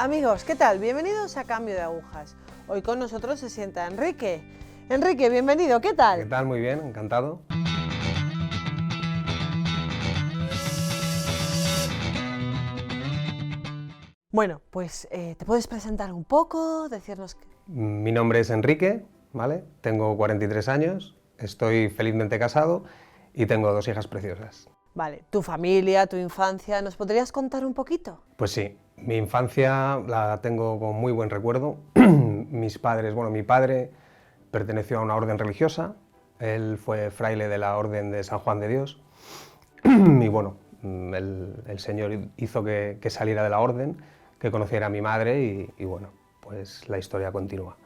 Amigos, ¿qué tal? Bienvenidos a Cambio de Agujas. Hoy con nosotros se sienta Enrique. Enrique, bienvenido, ¿qué tal? ¿Qué tal? Muy bien, encantado. Bueno, pues ¿te puedes presentar un poco? Decirnos... Mi nombre es Enrique, ¿vale? Tengo 43 años, estoy felizmente casado y tengo 2 hijas preciosas. Vale, tu familia, tu infancia, ¿nos podrías contar un poquito? Pues sí, mi infancia la tengo con muy buen recuerdo. Mis padres, bueno, mi padre perteneció a una orden religiosa, él fue fraile de la Orden de San Juan de Dios y bueno, el Señor hizo que saliera de la orden, que conociera a mi madre y bueno, pues la historia continúa.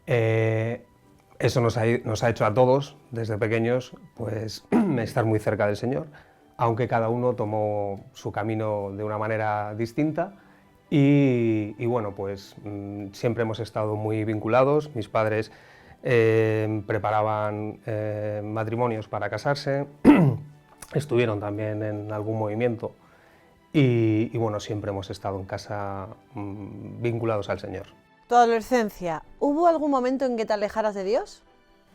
Eso nos ha hecho a todos, desde pequeños, pues estar muy cerca del Señor, aunque cada uno tomó su camino de una manera distinta y bueno, pues siempre hemos estado muy vinculados. Mis padres preparaban matrimonios para casarse, estuvieron también en algún movimiento y bueno, siempre hemos estado en casa vinculados al Señor. Tu adolescencia, ¿hubo algún momento en que te alejaras de Dios?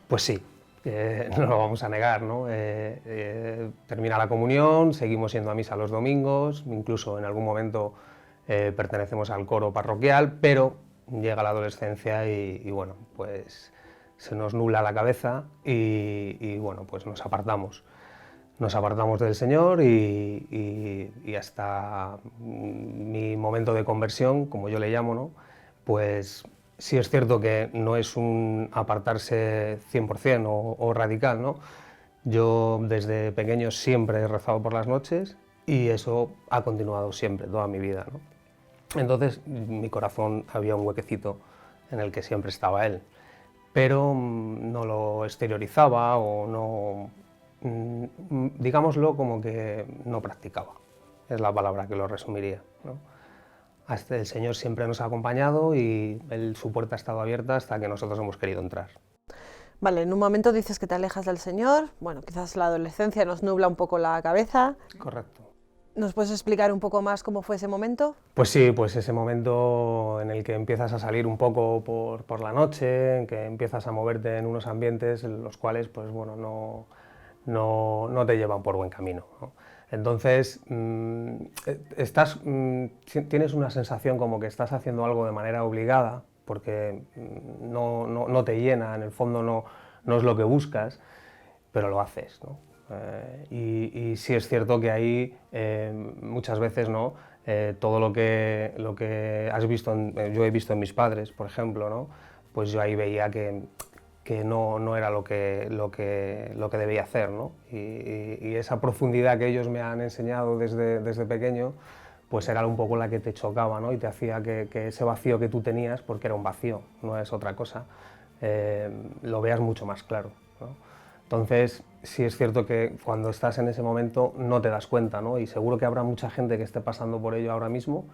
Pues sí, no lo vamos a negar, ¿no? Termina la comunión, seguimos yendo a misa los domingos, incluso en algún momento pertenecemos al coro parroquial, pero llega la adolescencia y bueno, pues se nos nubla la cabeza y bueno, pues nos apartamos. Nos apartamos del Señor y hasta mi momento de conversión, como yo le llamo, ¿no? Pues sí es cierto que no es un apartarse 100% o radical, ¿no? Yo desde pequeño siempre he rezado por las noches y eso ha continuado siempre, toda mi vida, ¿no? Entonces, en mi corazón había un huequecito en el que siempre estaba Él, pero no lo exteriorizaba o no, digámoslo como que no practicaba, es la palabra que lo resumiría, ¿no? Hasta el Señor siempre nos ha acompañado y su puerta ha estado abierta hasta que nosotros hemos querido entrar. Vale, en un momento dices que te alejas del Señor, bueno, quizás la adolescencia nos nubla un poco la cabeza. Correcto. ¿Nos puedes explicar un poco más cómo fue ese momento? Pues sí, pues ese momento en el que empiezas a salir un poco por la noche, en que empiezas a moverte en unos ambientes en los cuales pues, bueno, no te llevan por buen camino, ¿no? Entonces, tienes una sensación como que estás haciendo algo de manera obligada, porque no te llena, en el fondo no es lo que buscas, pero lo haces, ¿no? Y sí es cierto que ahí muchas veces, ¿no? Todo lo que has visto, yo he visto en mis padres, por ejemplo, ¿no? Pues yo ahí veía que no era lo que debía hacer, ¿no? Y esa profundidad que ellos me han enseñado desde pequeño, pues era un poco la que te chocaba, ¿no? Y te hacía que ese vacío que tú tenías, porque era un vacío, no es otra cosa, lo veas mucho más claro, ¿no? Entonces, sí es cierto que cuando estás en ese momento no te das cuenta, ¿no? Y seguro que habrá mucha gente que esté pasando por ello ahora mismo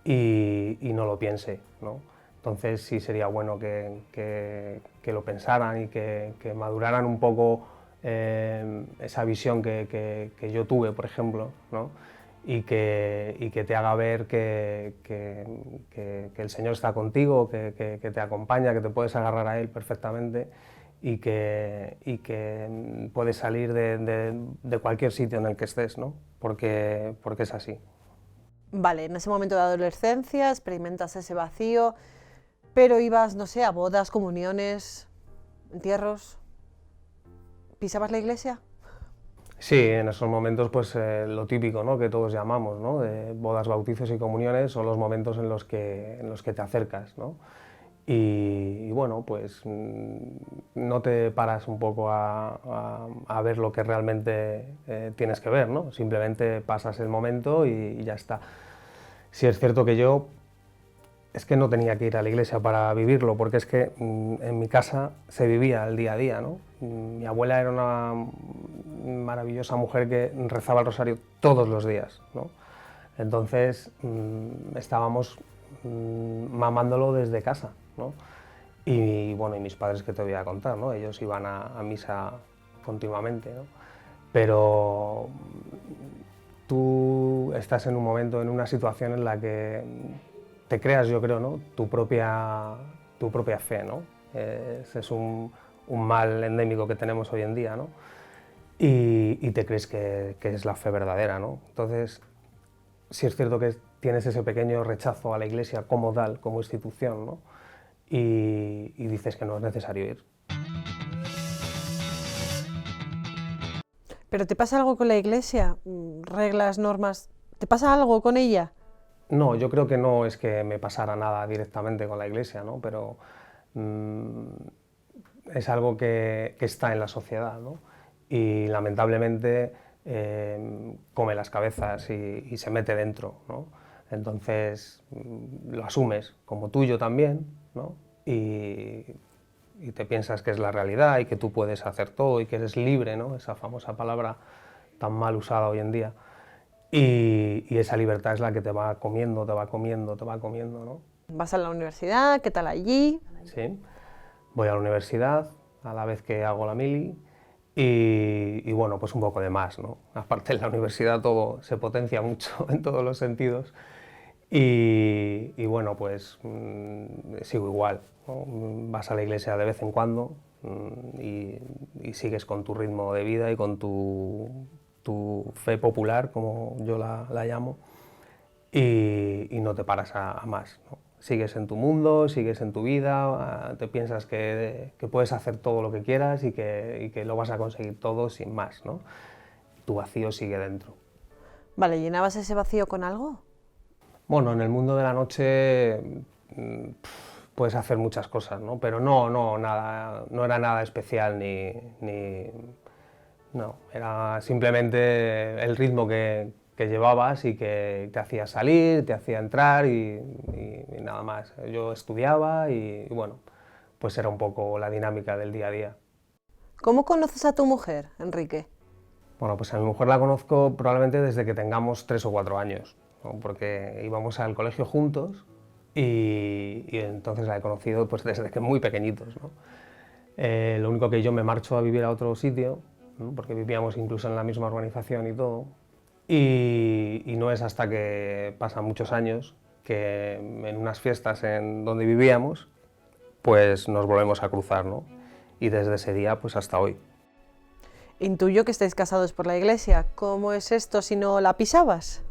y no lo piense, ¿no? Entonces sí sería bueno que lo pensaran y que maduraran un poco esa visión que yo tuve, por ejemplo, ¿no? Y que te haga ver que el Señor está contigo, que te acompaña, que te puedes agarrar a Él perfectamente y que puedes salir de cualquier sitio en el que estés, ¿no? Porque es así. Vale, en ese momento de adolescencia experimentas ese vacío, pero ibas, no sé, a bodas, comuniones, entierros. ¿Pisabas la iglesia? Sí, en esos momentos pues lo típico, ¿no? Que todos llamamos, ¿no? De bodas, bautizos y comuniones son los momentos en los que te acercas, ¿no? Y bueno, pues no te paras un poco a ver lo que realmente tienes que ver, ¿no? Simplemente pasas el momento y ya está. Sí es cierto que yo es que no tenía que ir a la iglesia para vivirlo, porque es que en mi casa se vivía el día a día, ¿no? Mi abuela era una maravillosa mujer que rezaba el rosario todos los días, ¿no? Entonces estábamos mamándolo desde casa, ¿no? Y bueno, y mis padres, ¿qué te voy a contar, ¿no? Ellos iban a misa continuamente, ¿no? Pero tú estás en un momento, en una situación en la que te creas, yo creo, ¿no? tu propia fe, ¿no? Ese es un mal endémico que tenemos hoy en día, ¿no? Y te crees que es la fe verdadera, ¿no? Entonces, sí es cierto que tienes ese pequeño rechazo a la Iglesia como tal, como institución, ¿no? Y dices que no es necesario ir. ¿Pero te pasa algo con la Iglesia? ¿Reglas, normas? ¿Te pasa algo con ella? No, yo creo que no es que me pasara nada directamente con la Iglesia, ¿no? Pero es algo que está en la sociedad, ¿no? Y lamentablemente come las cabezas y se mete dentro, ¿no? Entonces lo asumes como tuyo también, ¿no? Y te piensas que es la realidad y que tú puedes hacer todo y que eres libre, ¿no? Esa famosa palabra tan mal usada hoy en día. Y esa libertad es la que te va comiendo, te va comiendo, te va comiendo, ¿no? ¿Vas a la universidad? ¿Qué tal allí? Sí, voy a la universidad a la vez que hago la mili y bueno, pues un poco de más, ¿no? Aparte en la universidad todo se potencia mucho en todos los sentidos y bueno, pues sigo igual, ¿no? Vas a la iglesia de vez en cuando y sigues con tu ritmo de vida y con tu fe popular, como yo la llamo, y no te paras a más, ¿no? Sigues en tu mundo, sigues en tu vida, te piensas que puedes hacer todo lo que quieras y que lo vas a conseguir todo sin más, ¿no? Tu vacío sigue dentro. Vale, ¿llenabas ese vacío con algo? Bueno, en el mundo de la noche puedes hacer muchas cosas, ¿no? Pero no era nada especial no, era simplemente el ritmo que llevabas y que te hacía salir, te hacía entrar y nada más. Yo estudiaba y bueno, pues era un poco la dinámica del día a día. ¿Cómo conoces a tu mujer, Enrique? Bueno, pues a mi mujer la conozco probablemente desde que tengamos 3 o 4 años, ¿no? Porque íbamos al colegio juntos y entonces la he conocido pues desde que muy pequeñitos, ¿no? Lo único que yo me marcho a vivir a otro sitio, ¿no? Porque vivíamos incluso en la misma urbanización y todo, y no es hasta que pasan muchos años que en unas fiestas en donde vivíamos, pues nos volvemos a cruzar, ¿no? Y desde ese día pues hasta hoy. Intuyo que estáis casados por la iglesia. ¿Cómo es esto si no la pisabas?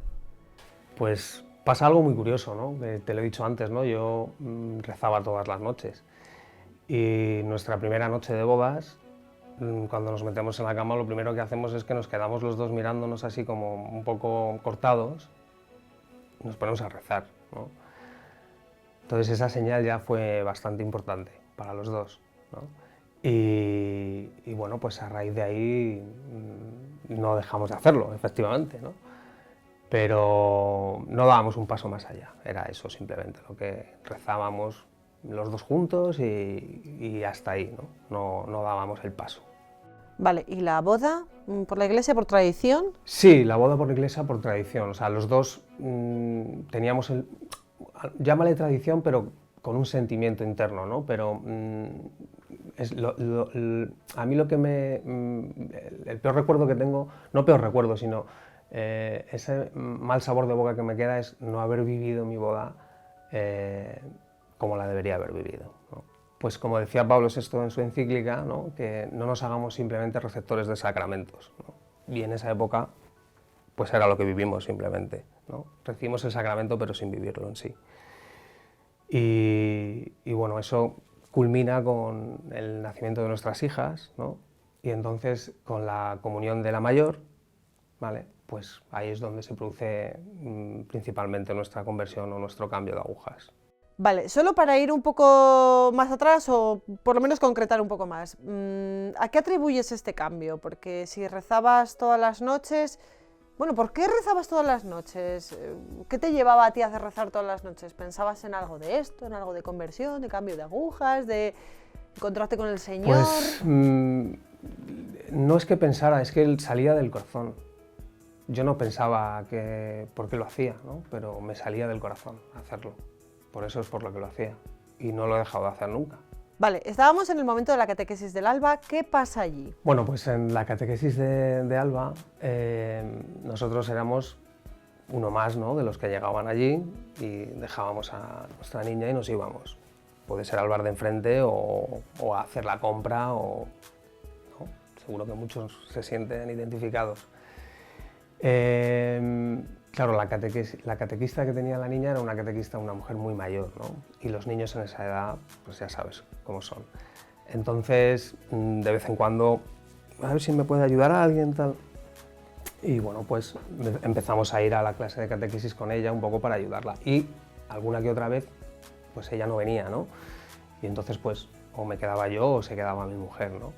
Pues pasa algo muy curioso, ¿no? Te lo he dicho antes, ¿no? Yo rezaba todas las noches y nuestra primera noche de bodas, cuando nos metemos en la cama, lo primero que hacemos es que nos quedamos los dos mirándonos así como un poco cortados y nos ponemos a rezar, ¿no? Entonces esa señal ya fue bastante importante para los dos, ¿no? Y bueno, pues a raíz de ahí no dejamos de hacerlo, efectivamente, ¿no? Pero no dábamos un paso más allá, era eso simplemente, lo que rezábamos los dos juntos y hasta ahí, ¿no? No dábamos el paso. Vale, ¿y la boda por la iglesia, por tradición? Sí, la boda por la iglesia por tradición, o sea, los dos teníamos llámale tradición, pero con un sentimiento interno, ¿no? Pero a mí lo que el peor recuerdo que tengo, no peor recuerdo, sino ese mal sabor de boca que me queda es no haber vivido mi boda como la debería haber vivido, ¿no? Pues como decía Pablo VI en su encíclica, ¿no? Que no nos hagamos simplemente receptores de sacramentos, ¿no? Y en esa época pues era lo que vivimos simplemente, ¿no? Recibimos el sacramento pero sin vivirlo en sí. Y bueno, eso culmina con el nacimiento de nuestras hijas, ¿no? Y entonces con la comunión de la mayor, ¿vale? Pues ahí es donde se produce principalmente nuestra conversión o nuestro cambio de agujas. Vale, solo para ir un poco más atrás o por lo menos concretar un poco más, ¿a qué atribuyes este cambio? Porque si rezabas todas las noches, bueno, ¿por qué rezabas todas las noches? ¿Qué te llevaba a ti a hacer rezar todas las noches? ¿Pensabas en algo de esto, en algo de conversión, de cambio de agujas, de encontrarte con el Señor? Pues no es que pensara, es que él salía del corazón. Yo no pensaba por qué lo hacía, ¿no? Pero me salía del corazón hacerlo. Por eso es por lo que lo hacía. Y no lo he dejado de hacer nunca. Vale, estábamos en el momento de la catequesis del alba. ¿Qué pasa allí? Bueno, pues en la catequesis de alba nosotros éramos uno más, ¿no?, de los que llegaban allí, y dejábamos a nuestra niña y nos íbamos. Puede ser al bar de enfrente o a hacer la compra, ¿no? Seguro que muchos se sienten identificados. Claro, la catequista que tenía la niña era una catequista, una mujer muy mayor, ¿no? Y los niños en esa edad, pues ya sabes cómo son. Entonces, de vez en cuando, a ver si me puede ayudar a alguien, tal. Y bueno, pues empezamos a ir a la clase de catequesis con ella un poco para ayudarla. Y alguna que otra vez, pues ella no venía, ¿no? Y entonces, pues, o me quedaba yo o se quedaba mi mujer, ¿no?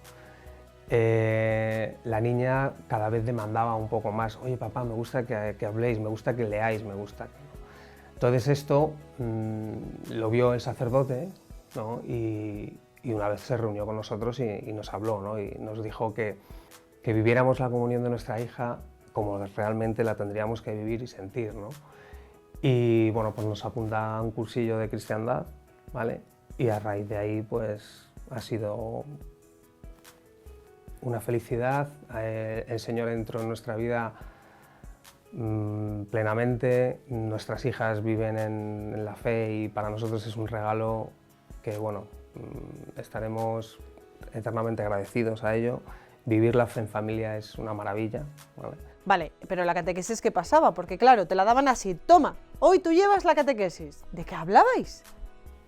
La niña cada vez demandaba un poco más. Oye, papá, me gusta que habléis, me gusta que leáis, me gusta que... Entonces esto lo vio el sacerdote, ¿no? Y una vez se reunió con nosotros y nos habló, ¿no? Y nos dijo que viviéramos la comunión de nuestra hija como realmente la tendríamos que vivir y sentir, ¿no? Y bueno, pues nos apunta a un cursillo de cristiandad, ¿vale? Y a raíz de ahí, pues ha sido una felicidad. El Señor entró en nuestra vida plenamente. Nuestras hijas viven en la fe y para nosotros es un regalo que, bueno, estaremos eternamente agradecidos a ello. Vivir la fe en familia es una maravilla, ¿vale? Vale, pero la catequesis, ¿qué pasaba? Porque claro, te la daban así, toma, hoy tú llevas la catequesis. ¿De qué hablabais?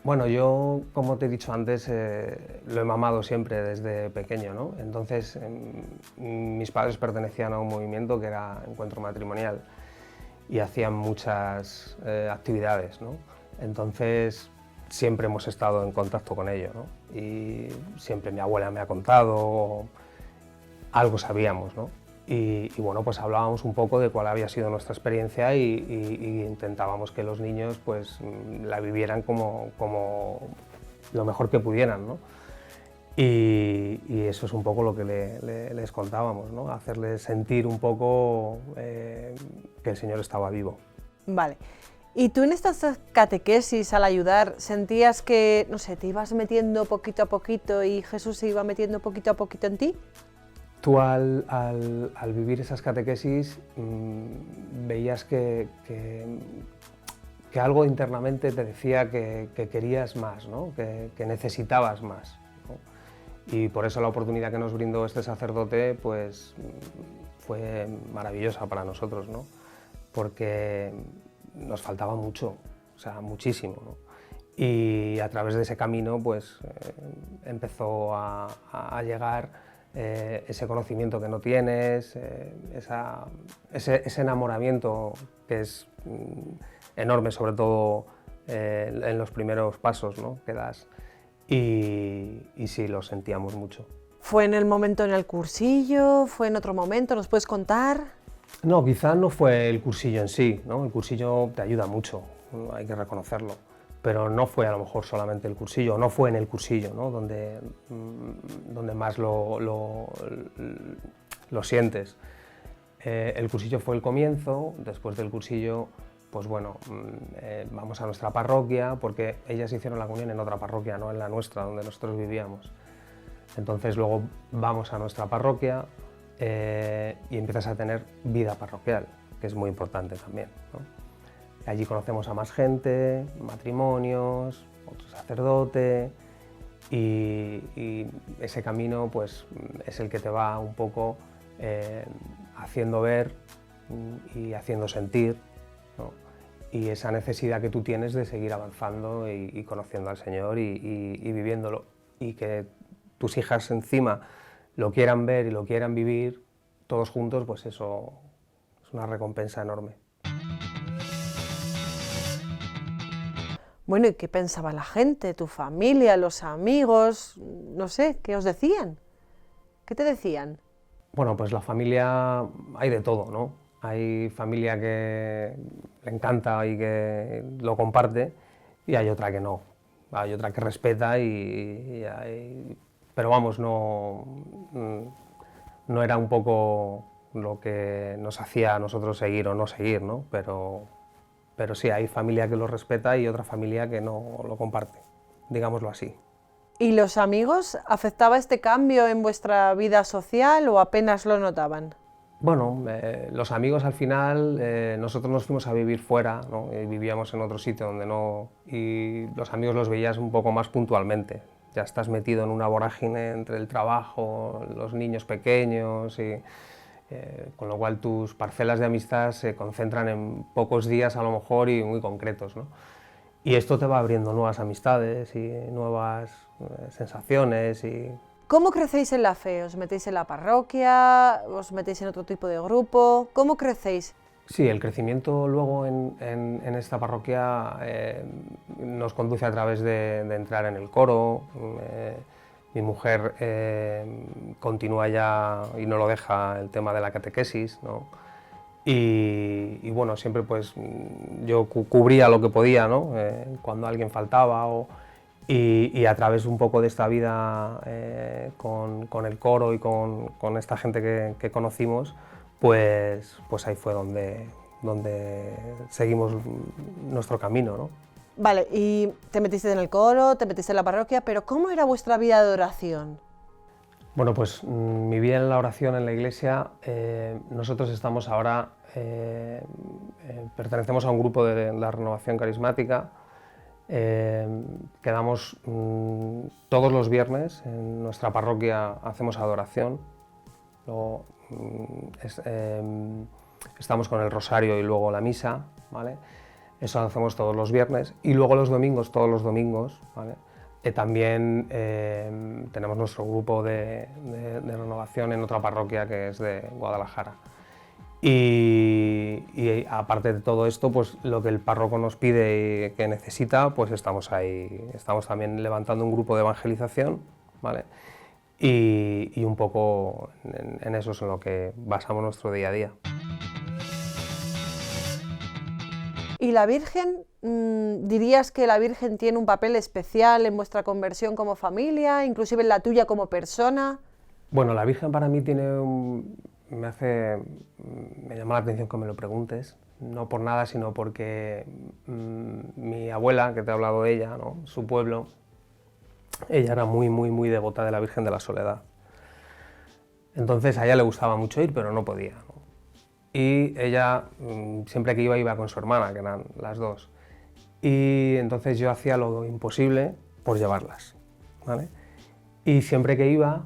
Bueno, yo, como te he dicho antes, lo he mamado siempre desde pequeño, ¿no? Entonces, mis padres pertenecían a un movimiento que era Encuentro Matrimonial y hacían muchas actividades, ¿no? Entonces, siempre hemos estado en contacto con ello, ¿no? Y siempre mi abuela me ha contado, algo sabíamos, ¿no? Y bueno, pues hablábamos un poco de cuál había sido nuestra experiencia y intentábamos que los niños pues la vivieran como lo mejor que pudieran, ¿no? Y eso es un poco lo que les contábamos, ¿no? Hacerles sentir un poco que el Señor estaba vivo. Vale. ¿Y tú en estas catequesis, al ayudar, sentías que, no sé, te ibas metiendo poquito a poquito y Jesús se iba metiendo poquito a poquito en ti? Tú al vivir esas catequesis veías que algo internamente te decía que querías más, ¿no? que necesitabas más, ¿no? Y por eso la oportunidad que nos brindó este sacerdote pues, fue maravillosa para nosotros, ¿no? Porque nos faltaba mucho, o sea, muchísimo, ¿no? Y a través de ese camino pues, empezó a llegar ese conocimiento que no tienes, ese enamoramiento que es enorme, sobre todo en los primeros pasos, ¿no?, que das, y sí, lo sentíamos mucho. ¿Fue en el momento en el cursillo? ¿Fue en otro momento? ¿Nos puedes contar? No, quizás no fue el cursillo en sí, ¿no? El cursillo te ayuda mucho, hay que reconocerlo. Pero no fue a lo mejor solamente el cursillo, no fue en el cursillo, ¿no?, donde más lo sientes. El cursillo fue el comienzo. Después del cursillo, pues bueno, vamos a nuestra parroquia, porque ellas hicieron la comunión en otra parroquia, no en la nuestra, donde nosotros vivíamos. Entonces luego vamos a nuestra parroquia y empiezas a tener vida parroquial, que es muy importante también, ¿no? Allí conocemos a más gente, matrimonios, otro sacerdote, y ese camino pues, es el que te va un poco haciendo ver y haciendo sentir, ¿no?, y esa necesidad que tú tienes de seguir avanzando y conociendo al Señor y viviéndolo, y que tus hijas encima lo quieran ver y lo quieran vivir todos juntos, pues eso es una recompensa enorme. Bueno, ¿y qué pensaba la gente, tu familia, los amigos? No sé, ¿qué os decían? ¿Qué te decían? Bueno, pues la familia, hay de todo, ¿no? Hay familia que le encanta y que lo comparte, y hay otra que no. Hay otra que respeta pero vamos, no era un poco lo que nos hacía a nosotros seguir o no seguir, ¿no? Pero sí, hay familia que lo respeta y otra familia que no lo comparte, digámoslo así. ¿Y los amigos? ¿Afectaba este cambio en vuestra vida social o apenas lo notaban? Bueno, los amigos al final, nosotros nos fuimos a vivir fuera, ¿no? Y vivíamos en otro sitio donde no... y los amigos los veías un poco más puntualmente. Ya estás metido en una vorágine entre el trabajo, los niños pequeños, y, con lo cual tus parcelas de amistad se concentran en pocos días a lo mejor y muy concretos, ¿no? Y esto te va abriendo nuevas amistades y nuevas sensaciones y... ¿Cómo crecéis en la fe? ¿Os metéis en la parroquia? ¿Os metéis en otro tipo de grupo? ¿Cómo crecéis? Sí, el crecimiento luego en esta parroquia nos conduce a través de entrar en el coro. Mi mujer continúa ya y no lo deja el tema de la catequesis, ¿no? Y bueno, siempre pues yo cubría lo que podía, ¿no? Cuando alguien faltaba y a través un poco de esta vida con el coro y con esta gente que conocimos, pues ahí fue donde seguimos nuestro camino, ¿no? Vale, y te metiste en el coro, te metiste en la parroquia, pero ¿cómo era vuestra vida de oración? Bueno, pues mi vida en la oración en la iglesia, nosotros estamos ahora, pertenecemos a un grupo de la Renovación Carismática. Quedamos todos los viernes en nuestra parroquia, hacemos adoración, luego estamos con el rosario y luego la misa, ¿vale? Eso lo hacemos todos los viernes y luego los domingos, todos los domingos, ¿vale? También tenemos nuestro grupo de renovación en otra parroquia que es de Guadalajara. Y aparte de todo esto, pues lo que el párroco nos pide y que necesita, pues estamos ahí, estamos también levantando un grupo de evangelización, ¿vale? Y un poco en eso es en lo que basamos nuestro día a día. ¿Y la Virgen? ¿Dirías que la Virgen tiene un papel especial en vuestra conversión como familia, inclusive en la tuya como persona? Bueno, la Virgen para mí tiene me llama la atención que me lo preguntes, no por nada, sino porque mi abuela, que te he hablado de ella, ¿no? Su pueblo, ella era muy devota de la Virgen de la Soledad. Entonces a ella le gustaba mucho ir, pero no podía, ¿no? Y ella, siempre que iba con su hermana, que eran las dos. Y entonces yo hacía lo imposible por llevarlas, ¿vale? Y siempre que iba,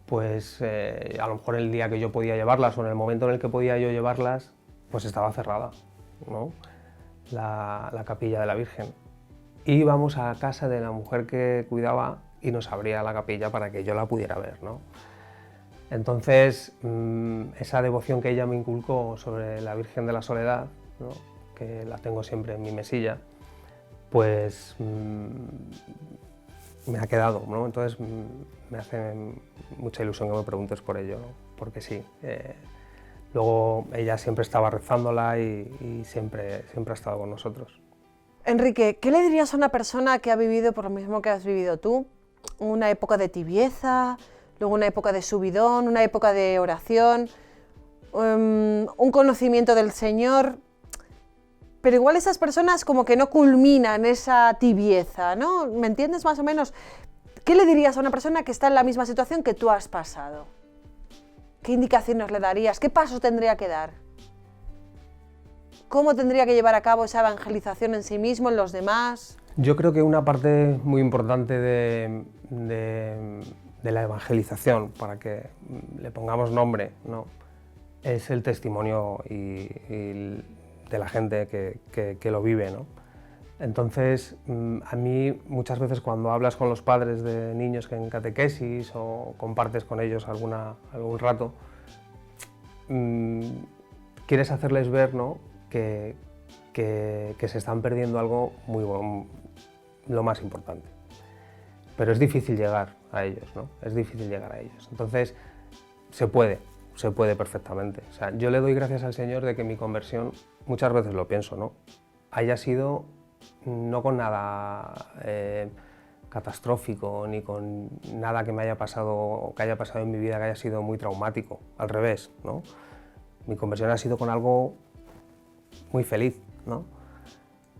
pues a lo mejor el día que yo podía llevarlas o en el momento en el que podía yo llevarlas, pues estaba cerrada, ¿no? La capilla de la Virgen. Íbamos a casa de la mujer que cuidaba y nos abría la capilla para que yo la pudiera ver, ¿no? Entonces, esa devoción que ella me inculcó sobre la Virgen de la Soledad, ¿no? Que la tengo siempre en mi mesilla, pues me ha quedado, ¿no? Entonces me hace mucha ilusión que me preguntes por ello, ¿no? Porque sí, luego ella siempre estaba rezándola y siempre ha estado con nosotros. Enrique, ¿qué le dirías a una persona que ha vivido por lo mismo que has vivido tú? Una época de tibieza, luego una época de subidón, una época de oración, un conocimiento del Señor, pero igual esas personas como que no culminan esa tibieza, ¿no? ¿Me entiendes más o menos? ¿Qué le dirías a una persona que está en la misma situación que tú has pasado? ¿Qué indicaciones le darías? ¿Qué pasos tendría que dar? ¿Cómo tendría que llevar a cabo esa evangelización en sí mismo, en los demás? Yo creo que una parte muy importante de la evangelización, para que le pongamos nombre, ¿no? Es el testimonio y de la gente que lo vive, ¿no? Entonces, a mí muchas veces cuando hablas con los padres de niños que en catequesis o compartes con ellos algún rato, quieres hacerles ver, ¿no? que se están perdiendo algo muy bueno, lo más importante. Pero es difícil llegar a ellos, ¿no? Es difícil llegar a ellos. Entonces, se puede perfectamente. O sea, yo le doy gracias al Señor de que mi conversión, muchas veces lo pienso, ¿no? Haya sido no con nada catastrófico, ni con nada que me haya pasado o que haya pasado en mi vida que haya sido muy traumático. Al revés, ¿no? Mi conversión ha sido con algo muy feliz, ¿no?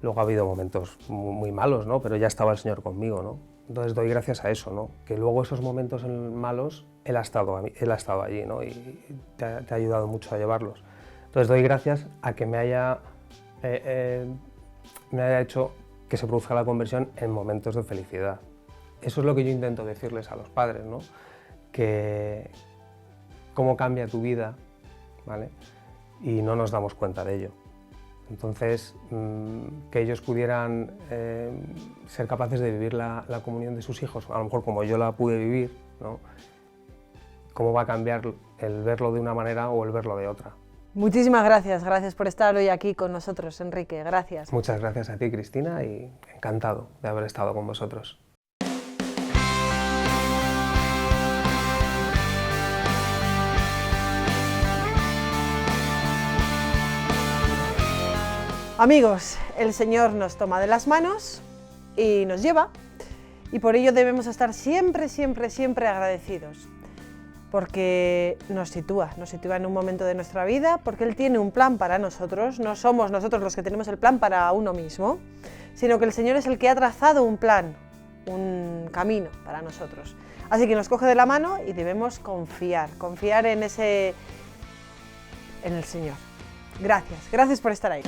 Luego ha habido momentos muy malos, ¿no? Pero ya estaba el Señor conmigo, ¿no? Entonces doy gracias a eso, ¿no? Que luego esos momentos malos él ha estado allí, ¿no? Y te ha ayudado mucho a llevarlos. Entonces doy gracias a que me haya hecho que se produzca la conversión en momentos de felicidad. Eso es lo que yo intento decirles a los padres, ¿no? Que cómo cambia tu vida, ¿vale? Y no nos damos cuenta de ello. Entonces, que ellos pudieran ser capaces de vivir la comunión de sus hijos, a lo mejor como yo la pude vivir, ¿no? Cómo va a cambiar el verlo de una manera o el verlo de otra. Muchísimas gracias, gracias por estar hoy aquí con nosotros, Enrique, gracias. Muchas gracias a ti, Cristina, y encantado de haber estado con vosotros. Amigos, el Señor nos toma de las manos y nos lleva, y por ello debemos estar siempre, siempre, siempre agradecidos, porque nos sitúa en un momento de nuestra vida, porque Él tiene un plan para nosotros, no somos nosotros los que tenemos el plan para uno mismo, sino que el Señor es el que ha trazado un plan, un camino para nosotros. Así que nos coge de la mano y debemos confiar en el Señor. Gracias por estar ahí.